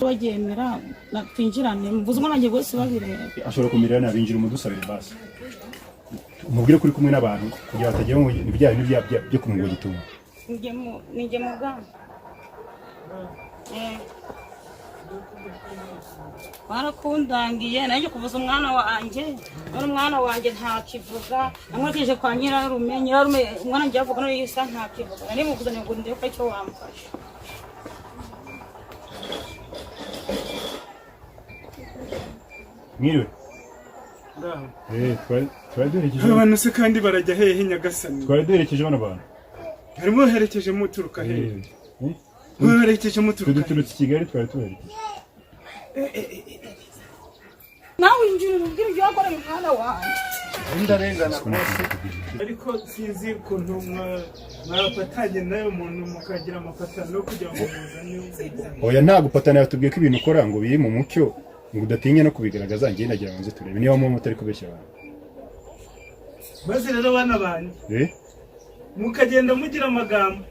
Wagemera nakwinjirane mvuze ngo nanjye bose babireba ashobora kumirana binjira umudusabire basi umubwire kuri kumwe n'abantu kugira batagira mu bijyanye byo kumugwa gituma ninjye muganga barakundangiye nanjye kuvuza umwana wanjye none umwana wanjye ntakivuga namwakije kwa nyirarume umwana ngiye avuga no yisa ntakivuga nari mukuzanye ngo ndebe ko icyo wamfasha Mwiriwe twari duherekeje abantu se kandi barajya hehe Nyagasani twari duherekeje bano bantu harimo herekeje muturuka hehe herekeje muturuka duturutse i Kigali twari tuherekeje nawe injira ubwira ibyo wakora mu mwana wanjye ndarengana rwose ariko sinzi ukuntu mwafatanye nayo muntu mukagira amapatano yo kugira ngo muzanye oya nta gupatana yatubwiye ko ibintu ukora ngo biri mu mucyo ngo udatinya no kubigaragaza njye nagira ngo nze turebe niba mu mutari kubeshya abantu maze rero bana banjye mukagenda mugira amagambo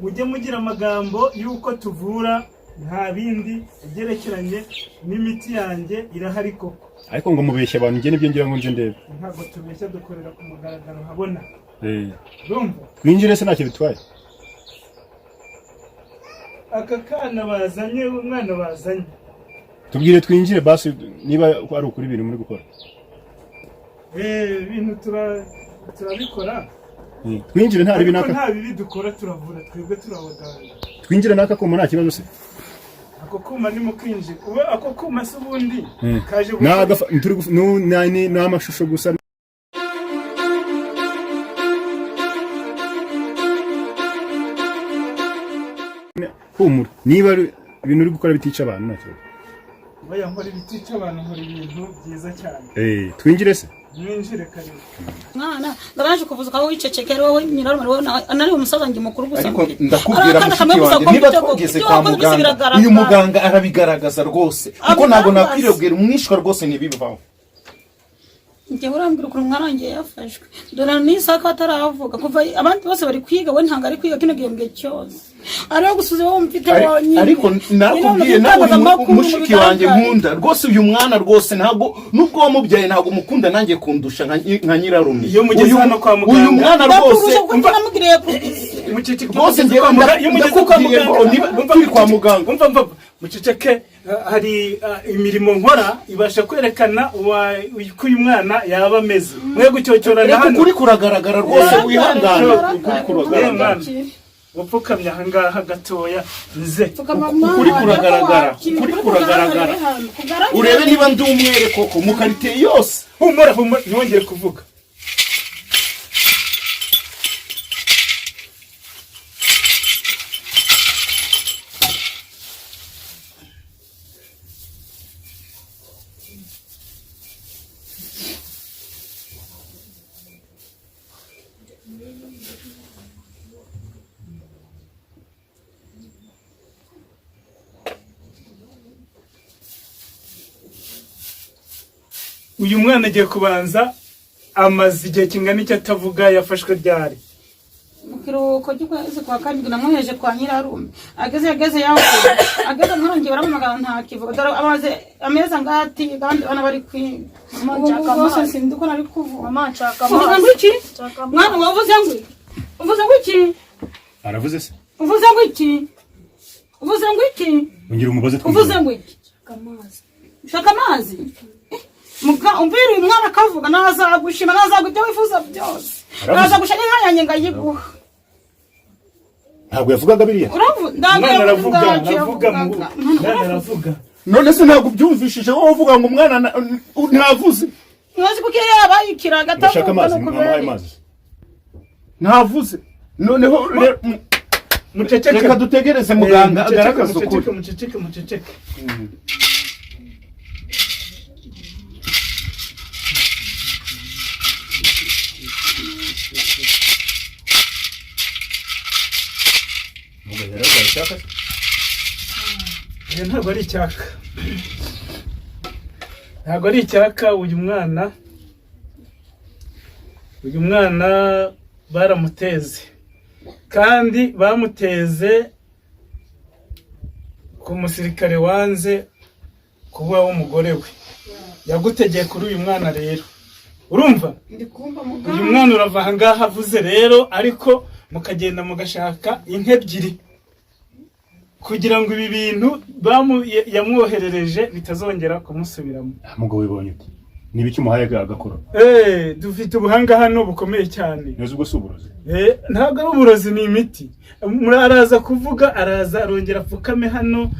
mujye mugira amagambo y'uko tuvura nta bindi byerekeranye n'imiti yanjye irahari koko ariko ngo mubeshya abantu njye nibyo ngira ngo nje ndebe ntabwo tubeshya dukorera ku mugaragaro habona rumva twinjire se ntacyo bitwaye aka kana bazanye umwana bazanye tubwire twinjire basi niba ari ukuri ibintu muri gukora ibintu turabikora twinjire nta bibi naka nta bibi dukora turavura twebwe turabaganga twinjire naka ko nta kibazo se ako kuma ni mukinjira ubu ako kuma se ubundi kaje n'amashusho gusa humura niba ibintu uri gukora bitica abantu nacyo baya nkora bitica abantu nkora ibintu byiza cyane twinjire se mwinjire kare mwana ndabaje kuvuza ko wicecekera wowe nyirarume wowe nari umusaza ngi mukuru gusa ariko ndakubwira mushiki wanjye niba twogeze kwa muganga uyu muganga arabigaragaza rwose kuko ntabwo nakwirabwira umwishwa rwose nibibaho njye urambwira ukuntu umwana wanjye yafashwe dore n'isaka ataravuga kuva abandi bose bari kwiga we ntabwo ari kwiga kino gihembwe cyose ariho gusuze wowe mfite wonyine ariko nakubwiye nawe mushiki wanjye nkunda rwose uyu mwana rwose ntabwo nubwo wamubyaye ntabwo mukunda nanjye kundusha nka nyirarume iyo mugeze hano kwa muganga uyu mwana rwose namugiriye rwose njyewe ndakubwiye ngo niba turi kwa muganga umva muceceke hari imirimo nkora ibasha kwerekana uko uyu mwana yaba ameze mwe gucyocyorana hano kuri kuragaragara rwose wihangane kuri kuragaragara upfukamye ahangaha gatoya nze kuri kuragaragara urebe niba ndi umwere koko mu karite yose humura ntongere kuvuga uyu mwana agiye kubanza amaze igihe kingana icyo atavuga yafashwe ryari mu kiruhuko cy'ukwezi kwa karindwi namuheje kwa nyirarume ageze yaho ageze mwarongeye baramumagana ntakivuga dore amaze amezi angati kandi bana bari kwiga bose sindi uko nari kuvuga uvuze ngo iki mwana wavuze ngo iki aravuze se uvuze ngo iki ngira umubaze uvuze ngo iki shaka amazi umvira uyu mwana akavuga nazagushima nazaguta wifuza byose nazagushanya nk'ayanjye ngayiguha ntabwo yavugaga biriya umwana aravuga none se ntabwo byumvishije wowe uvuga ngo umwana ntavuze ntazi kuko yaba yikiraga atavuga no kubera ntavuze noneho muceceke reka dutegereze muganga agaragaza ukuri muceceke ntabwo ari icyaka ntabwo ari icyaka. uyu mwana baramuteze, kandi bamuteze ku musirikare wanze kuba w'umugore we, yagutegeye kuri uyu mwana. Rero urumva uyu mwana urava aha ngaha avuze rero, ariko mukagenda mugashaka inka ebyiri kugira ngo ibi bintu yamwoherereje bitazongera kumusubiramo. Mugabo wibonye uti nibiki muhaye agakora? Dufite ubuhanga hano bukomeye cyane. Neza ubwo si uburozi? Ntabwo ari uburozi, ni imiti. Araza kuvuga, araza arongera apfukame hano,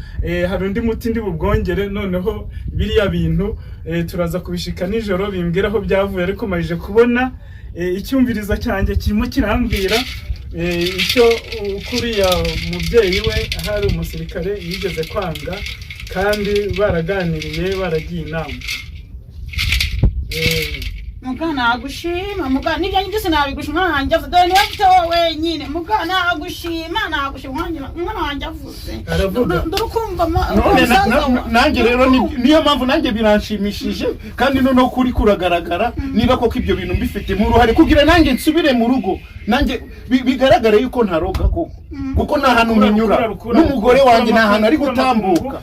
hari undi muti ndi bubwongere, noneho biriya bintu turaza kubishika nijoro bimbwira aho byavuye, ariko marije kubona icyumviriza cyanjye kirimo kirambwira icyo kuriya mubyeyi we hari umusirikare yigeze kwanga, kandi baraganiriye, baragiye inama. Mugana agushima, mugana nibyanyu byose nabigushima, umwana wanjye avuze, dore niwe mfite wowe wenyine. Mugana agushima, umwana wanjye avuze. Ndurukumva nanjye rero niyo mpamvu nanjye biranshimishije, kandi noneho kuri kuragaragara niba koko ibyo bintu mbifite mu ruhare kugira nanjye nsubire mu rugo, nanjye bigaragara yuko ntaroga koko, kuko nta hantu umenyura n'umugore wanjye nta hantu ari gutambuka.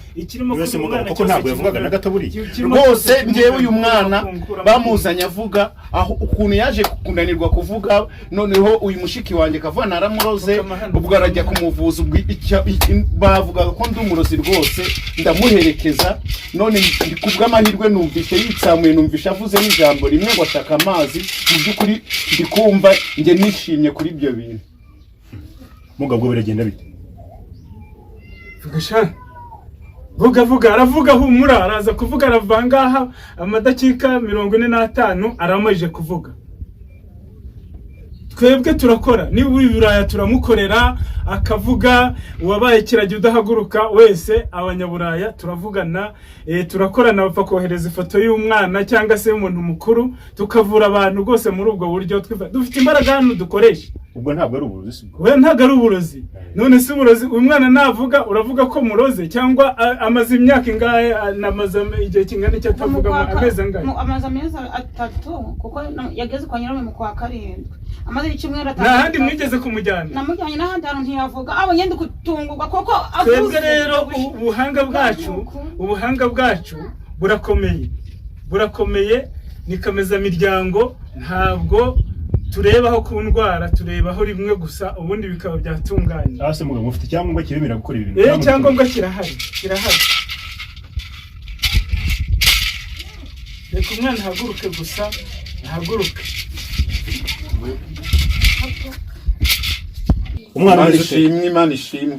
Wese mugabo koko ntabwo yavugaga na gato buriya. Rwose njyewe uyu mwana bamuzanye avuga aho ukuntu yaje kunanirwa kuvuga, noneho uyu mushiki wanjye kavana aramuroze, ubwo arajya kumuvuza, bavugaga ko ndi umurozi rwose, ndamuherekeza. None kubw'amahirwe numvise yitsamuye, numvise avuze n'ijambo rimwe ngo ashaka amazi. Mu by'ukuri ndikumva njye nishimye kuri ibyo bintu. Mugabo biragenda bite? Vuga aravuga, humura, araza kuvuga, aravangaha amadakika 45 aramaje kuvuga. Twebwe turakora, niba uri Buraya turamukorera akavuga, uwabaye kirajya udahaguruka wese, abanyaburaya turavugana, turakorana, bapfa kohereza ifoto y'umwana cyangwa se y'umuntu mukuru, tukavura abantu rwose muri ubwo buryo. Dufite imbaraga hano dukoresha. Ubwo ntabwo ari uburozi? We ntabwo ari uburozi. None si uburozi? Uyu mwana navuga uravuga ko muroze, cyangwa amaze imyaka ingahe, namaze igihe kingana icyo atavuga mu amezi angahe? Amaze amezi 3, kuko yageze kwa nyirarume mu kwa 7. Amaze icyumweru 3. Nahandi mwigeze kumujyana? Namujyanye n'ahandi hantu ntiyavuga, abo nyende gutungurwa koko avuze. Twebwe rero ubuhanga bwacu burakomeye, nikameza miryango. Ntabwo turebaho ku ndwara, turebaho rimwe gusa, ubundi bikaba byatunganye. Ase mugabo mufite icyangombwa kiremera gukora ibintu? Icyangombwa kirahari. Reka umwana haguruke gusa, haguruke. Umwana arishimye, Imana ishimwe.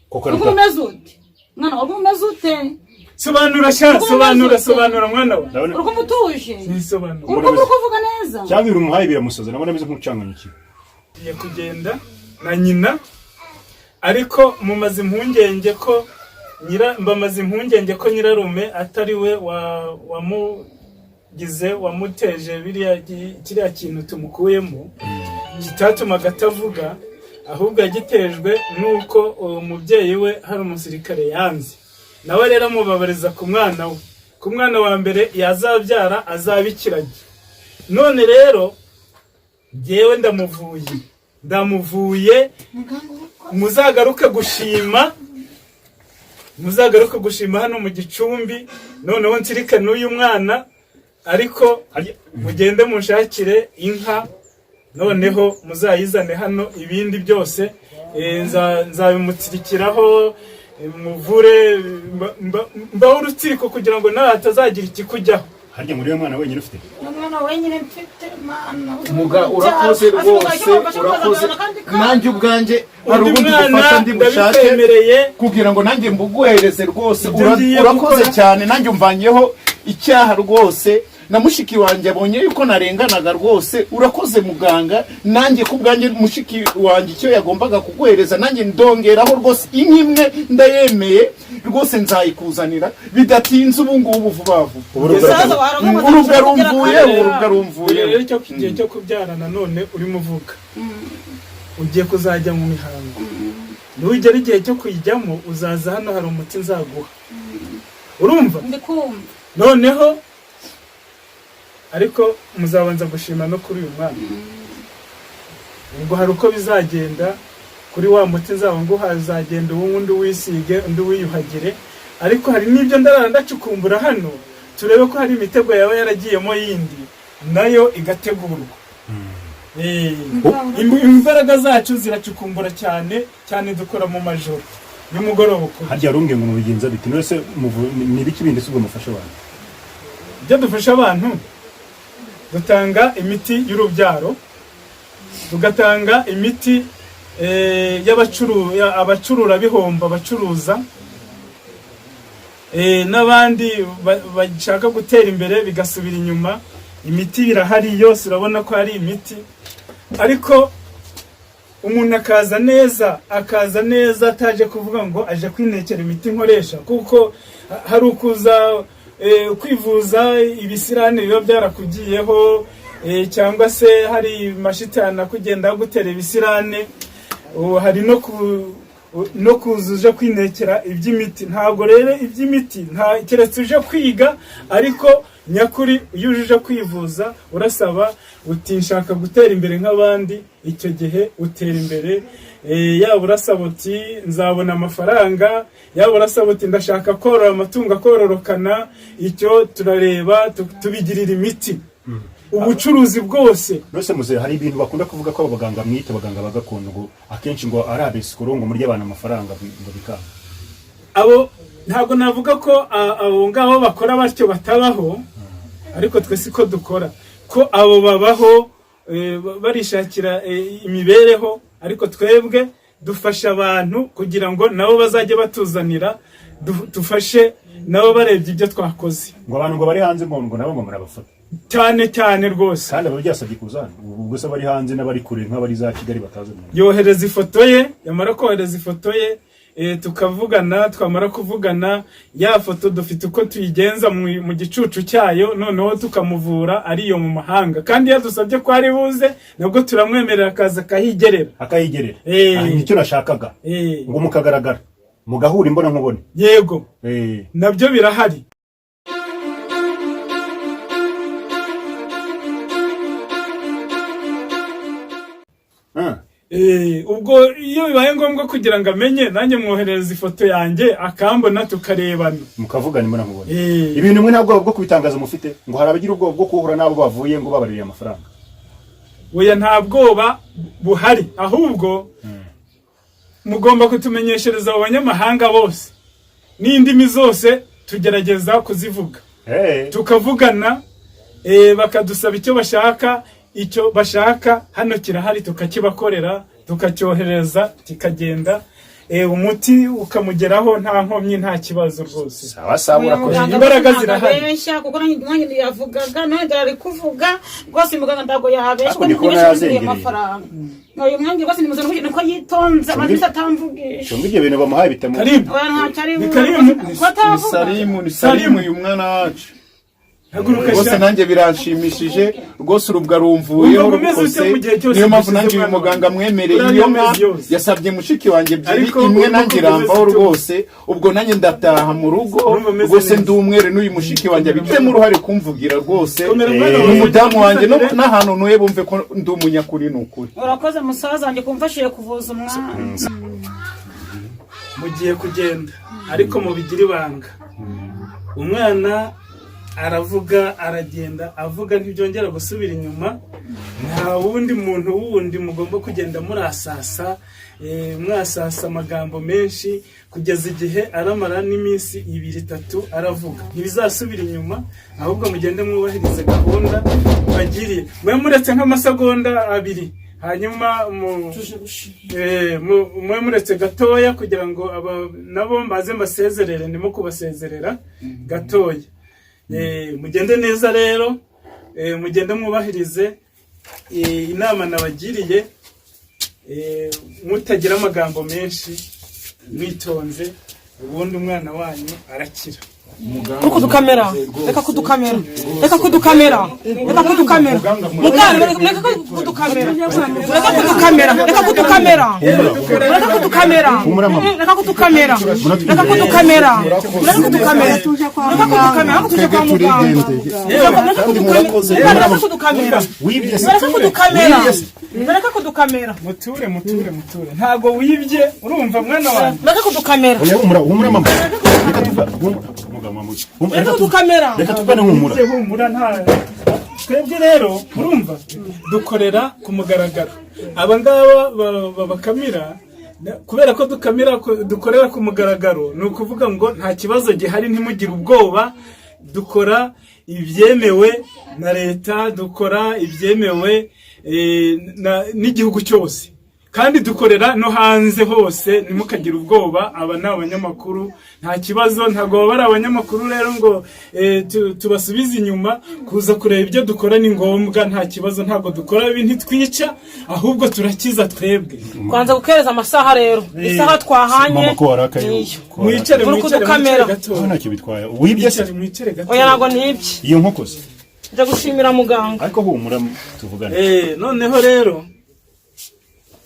Koko umeze ute? Mwana umeze ute? Sobanura mwana wa. Uruko mutuje? Sisobanura. Uruko kuvuga neza? Cyangwa uri umuhaye biramusoza, nabona ameze nk'ucanganyukiwe. Ye kugenda na nyina, ariko mumaze impungenge ko nyirarume atari we wamuteje kiriya kintu tumukuyemo, kitatumaga atavuga, ahubwo yagitejwe nuko umubyeyi we hari umusirikare yanze. Nawe rero mubabariza ku mwana we, ku mwana wa mbere yazabyara azabikiranye. None rero jyewe ndamuvuye, muzagaruke gushima hano mu Gicumbi. Noneho nsirika n'uyu mwana, ariko mugende munshakire inka, noneho muzayizane hano. Ibindi byose nzabimutsirikiraho, muvure, mbaho urutsiriko kugira ngo nawe atazagira ikikujyaho. Harya muri mwana wenyine ufite? Umwana wenyine mfite, mana. Urakoze rwose, urakoze. Nanjye ubwanjye hari ubundi bufasha ndi bushake kugira ngo nanjye mbuguhereze rwose. Urakoze cyane, nanjye umvanyeho icyaha rwose. Na mushiki wanjye abonye yuko narenganaga rwose. Urakoze muganga, nanjye kubwanjye mushiki wanjye icyo yagombaga kuguhereza nanjye ndongeraho rwose. Inkimwe ndayemeye rwose, nzayikuzanira bidatinze ubu ngubu vuba vuba. Urubwa rumvuye. Rero cyo kigiye cyo kubyara nanone uri muvuga, ugiye kuzajya mu mihango. Nugera igihe cyo kuyijyamo uzaza hano, hari umuti nzaguha. Urumva? Ndikumva. noneho ariko muzabanza gushima no kuri uyu mwana. Ubwo hari uko bizagenda kuri wa muti nzaba ngo hazagenda uwundi wisige undi wiyuhagire, ariko hari n'ibyo ndarara ndacukumbura hano turebe ko hari imitego yawe yaragiyemo yindi nayo igategurwa. Imbaraga zacu ziracukumbura cyane cyane, dukora mu majoro y'umugoroba. Harya runge ngo mubigenza biti nose ni biki bindi subwo mufasha abantu? Ibyo dufasha abantu, dutanga imiti y'urubyaro, tugatanga imiti y'abacurura bihomba bacuruza, n'abandi bashaka gutera imbere bigasubira inyuma. Imiti birahari yose, urabona ko hari imiti, ariko umuntu akaza neza ataje kuvuga ngo aje kwinekera imiti nkoresha, kuko hari ukuza kwivuza ibisirane biba byarakugiyeho, cyangwa se hari mashitana kugenda gutera ibisirane, hari no kuzuja kwinekera iby'imiti. Ntabwo rero iby'imiti nta keretse uje kwiga, ariko nyakuri yujuje kwivuza urasaba uti nshaka gutera imbere nk'abandi, icyo gihe utera imbere. Yaba urasaba uti nzabona amafaranga, yaba urasaba uti ndashaka korora amatungo akororokana, icyo turareba tubigirira imiti. Ubucuruzi bwose nose muze hari ibintu bakunda kuvuga ko abaganga mwite abaganga bagakondo ngo akenshi ngo arabesikoro ngo muri abantu amafaranga ngo bikanga. Abo ntabwo navuga ko abo ngaho bakora batyo batabaho, ariko twe siko dukora, ko abo babaho barishakira imibereho, ariko twebwe dufasha abantu kugira ngo nabo bazajye batuzanira, dufashe nabo barebye ibyo twakoze. Ngo abantu ngo bari hanze ngo nabo ngo murabafata cyane rwose, kandi ababyasabye kuzana ubwo se bari hanze n'abari kure nk'abari za Kigali batazana. Yohereza ifoto ye, yamara kohereza ifoto ye tukavugana, twamara kuvugana ya foto dufite uko tuyigenza mu gicucu cyayo, noneho tukamuvura ariyo mu mahanga, kandi yadusabye ko ari buze nabwo turamwemerera akaza akahigerera. Nicyo nashakaga ngo mukagaragara mugahura imbona nkubone. Yego nabyo birahari. Ubwo iyo bibaye ngombwa kugira ngo amenye, nanjye mwohereza ifoto yanjye akambona tukarebana mukavugana imbona nkubone. Ibintu mwe ntabwo bwo kubitangaza mufite ngo harabagira ubwo bwo kuhura nabo bavuye ngo babaririye amafaranga? Oya, nta bwoba buhari, ahubwo mugomba kutumenyeshereza abanyamahanga bose n'indimi zose tugerageza kuzivuga, tukavugana, bakadusaba icyo bashaka hano kirahari tukakibakorera, tukacyohereza kikagenda, umuti ukamugeraho nta nkomyi nta kibazo rwose. Sawa urakoze. Imbaraga zirahari besha kuko nanjye yavugaga none ari kuvuga rwose muganga ndago yahabesha kuko nibyo amafaranga. Uyu mwangi rwose ni muzana kuko yitonze amazisa atamvugisha. Ibyo bintu bamuhaye bitemu. Salimu uyu mwana wacu rwose nanjye biranshimishije rwose, urubwa rumvuyeho rwose. Niyo mpamvu nanjye uyu muganga mwemereye, iyo yasabye mushiki wanjye ebyiri, imwe nanjye irambaho rwose. Ubwo nanjye ndataha mu rugo rwose ndi umwere, n'uyu mushiki wanjye abigiremo uruhare kumvugira rwose, n'umudamu wanjye n'ahantu ntuye bumve ko ndi umunyakuri. Ni ukuri urakoze musaza wanjye kumfashije kuvuza umwana. Mugiye kugenda ariko mubigira ibanga. Umwana aravuga, aragenda avuga, ntibyongera gusubira inyuma. Nta wundi muntu wundi mugomba kugenda mwasasa amagambo menshi kugeza igihe aramara n'iminsi 2-3 aravuga. Ntibizasubira inyuma, ahubwo mugende mwubahirize gahunda bagiriye. Mwe muretse nk'amasegonda 2, hanyuma mwe muretse gatoya kugira ngo nabo maze mbasezerere, ndimo kubasezerera gatoya. Mugende neza rero, mugende mwubahirize inama nabagiriye, mutagira amagambo menshi, mwitonze, ubundi umwana wanyu arakira. kudukamera reka kudukamera reka kudukamera reka kudukamera muganga reka kudukamera reka kudukamera reka kudukamera reka kudukamera reka kudukamera reka kudukamera reka kudukamera reka kudukamera tuje kwa muganga reka kudukamera reka kudukamera reka kudukamera muture ntago wibye urumva mwana wanjye reka kudukamera humura mama reka tuva reka kudukamera reka tuvane humura nta twebwe rero urumva dukorera ku mugaragaro aba ngaba bakamira kubera ko dukorera ku mugaragaro ni ukuvuga ngo nta kibazo gihari ntimugire ubwoba dukora ibyemewe na leta dukora ibyemewe n'igihugu cyose kandi dukorera no hanze hose ntimukagire ubwoba aba ni abanyamakuru nta kibazo ntabwo baba ari abanyamakuru rero ngo tubasubize inyuma kuza kureba ibyo dukora ni ngombwa nta kibazo ntabwo dukora ibi ntitwica ahubwo turakiza twebwe kwanza gukereza amasaha rero isaha twahanye mwicare gato ntacyo bitwaye wibye se mwicare gato oya ntabwo ntibye iyo nkoko se nje gushimira muganga ariko humura tuvugane noneho rero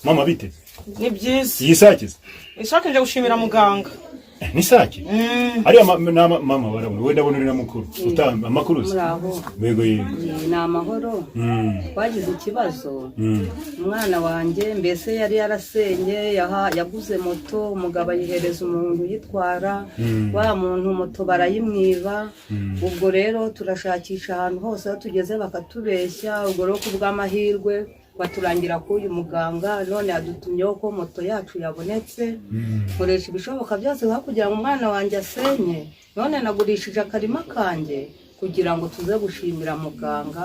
mama bite ni byiza iyi sake ishaka nje gushimira muganga ni sake ariya mama barabona wenda abona uri na mukuru utamba amakuru se yego ni amahoro twagize ikibazo umwana wanjye mbese yari yarasenye yaguze moto umugabo ayihereza umuntu uyitwara wa muntu moto barayimwiba ubwo rero turashakisha ahantu hose aho tugeze bakatubeshya ubwo rero kubw'amahirwe baturangira k'uyu muganga none yadutumyeho ko moto yacu yabonetse nkoresha ibishoboka byose kugira ngo umwana wanjye asenye none nagurishije akarima kanjye kugira ngo tuze gushimira muganga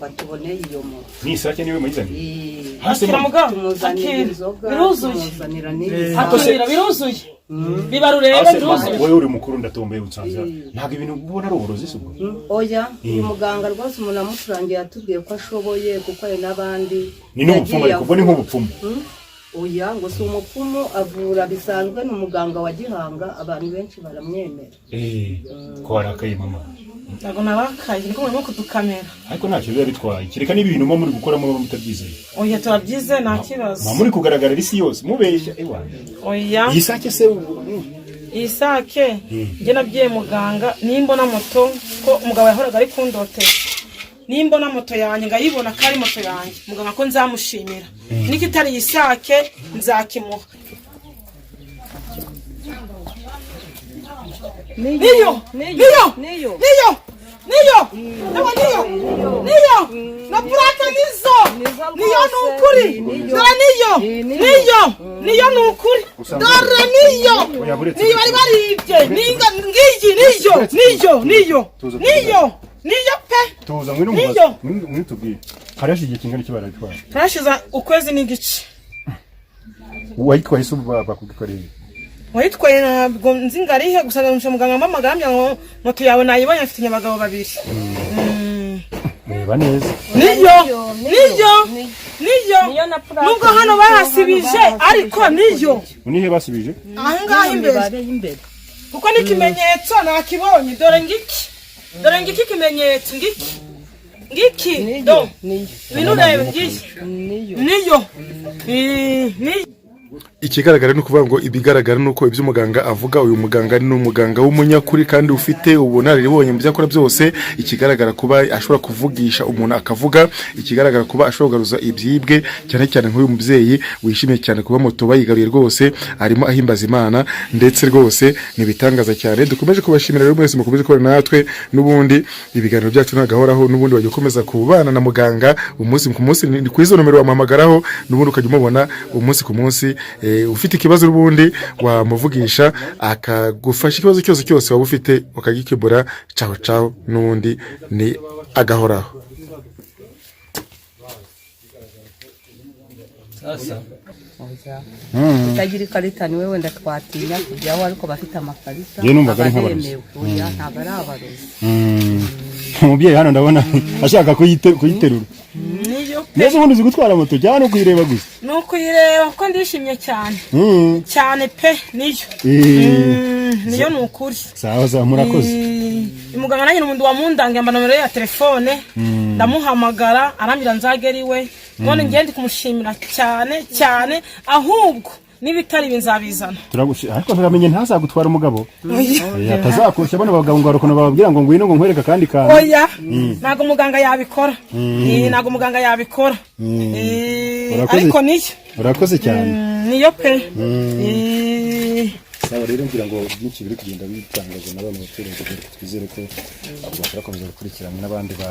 batuboneye iyo moto ni isake niwe muyizanye hasira muganga tumuzanira inzoga tumuzanira n'ibindi biruzuye biba rureba biruzuye wowe uri mukuru ndatomboye utsanze ntabwo ibintu ubona ari uburozi se ubwo oya uyu muganga rwose umuntu amuturangiye yatubwiye ko ashoboye kuko hari n'abandi ni n'ubupfumu ariko ubwo ni nk'ubupfumu oya ngo si umupfumu avura bisanzwe ni umuganga wa Gihanga abantu benshi baramwemera ko warakaye mama ntabwo nabakaye niko murimo kudukamera ariko ntacyo biba bitwaye kereka n'ibintu muba muri gukoramo muba mutabyizeye oya turabyizeye nta kibazo muba muri kugaragara isi yose mubeshya oya iyi sake se iyi sake njye nabwiye muganga nimbona moto ko umugabo yahoraga ari kundotera nimbona moto yanjye ngayibona ko ari moto yanjye muganga ko nzamushimira niko itari iyi sake nzakimuha niyo na purake nizo niyo ni ukuri dore niyo ni ukuri dore niyo bari baribye niyo pe tuza mwino tubwire harashize igihe kingana kibara bitwara harashize ukwezi n'igice wayitwaye se bakugikoreye wayitwaye ntabwo nzi ngarihe gusa ndamusha muganga mpamagara ngo moto yawe nayibonye afite abagabo babiri mureba neza niyo nubwo hano bahasibije ariko niyo unihe basibije ahangaha imbere kuko n'ikimenyetso nakibonye dore ngiki ikimenyetso ngiki do ibintu urebe niyo ikigaragara ni ukuvuga ngo ibigaragara ni uko ibyo umuganga avuga uyu muganga ni umuganga w'umunyakuri kandi ufite ubunararibonye mu byo akora byose ikigaragara kuba ashobora kuvugisha umuntu akavuga ikigaragara kuba ashobora kugaruza ibyibwe cyane cyane nk'uyu mubyeyi wishimiye cyane kuba moto bayigaruye rwose arimo ahimbaza Imana ndetse rwose nibitangaza cyane dukomeje kubashimira rero mwese mukomeje kubana natwe n'ubundi ibiganiro byacu nagahoraho n'ubundi wajya ukomeza kubana na muganga umunsi ku munsi ni ku izo nomero wamuhamagaraho n'ubundi ukajya umubona umunsi ku munsi ufite ikibazo n'ubundi wamuvugisha akagufasha ikibazo cyose waba ufite ukagikemura caho n'ubundi ni agahoraho sasa utagira ikarita niwe wenda twatinya kujyaho ariko bafite amakarita abaremewe ntabwo ari abarozi umubyeyi hano ndabona ashaka kuyiterura neza ubundi uzi gutwara moto cyangwa no kuyireba gusa ni ukuyireba kuko ndishimye cyane cyane pe niyo niyo nukuri sawa murakoze umuganga nanjye n'umuntu wamundangiye amba nomero ya telefone ndamuhamagara arambira nzagera iwe none ngende kumushimira cyane cyane ahubwo n'ibitari binzabizana ariko ntamenye ntazagutwara umugabo atazakushya bano bagabo ngo barukono bababwira ngo ngwino ngo nkwereka kandi kandi oya nago muganga yabikora nago muganga yabikora ariko niyo urakoze cyane niyo pe sawa rero ngira ngo byinshi biri kugenda bitangaje n'abantu baturage twizere ko bashaka gukomeza gukurikirana n'abandi ba